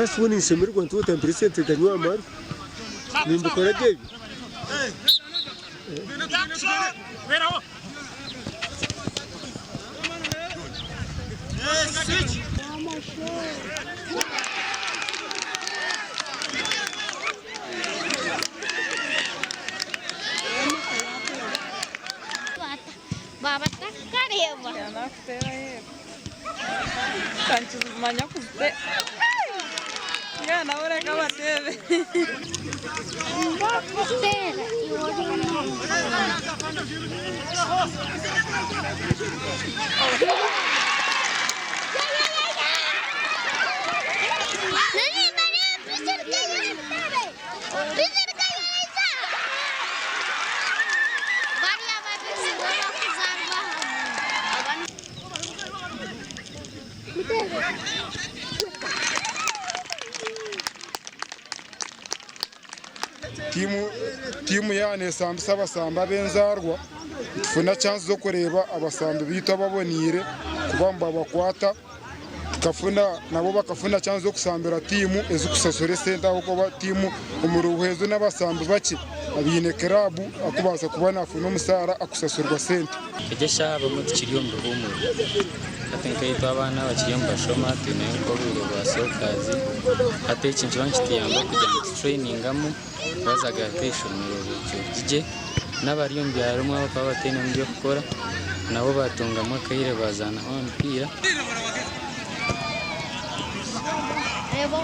Sasa wani semir kwa tu temperature tetanywa mar. Nimbo kora devi. Baba tak kareba. Yanak tera. Kanchus manyak uste. Ya na ora ka batebe. Tera. timu yane sambisa abasamba benzarwa tufuna chance zo kureba abasambi bita babonire kubamba bakwata tukafuna nabo bakafuna chance zo kusambira timu ezukusasore senta uko timu umuruhezo n'abasambi bake abine club akubaza kubona afuna umusara akusasurwa senta egesha bamwe tukiriyo mbuhumu atenka yitwa abana bakiriyo mbashoma tune ko biro basokazi ateke injwangi tiyamba kujya training amu bazaga question ruje n'abariyo mbyaro mwa bakaba batena mbyo gukora nabo batunga makayire bazana aho mpira Rebo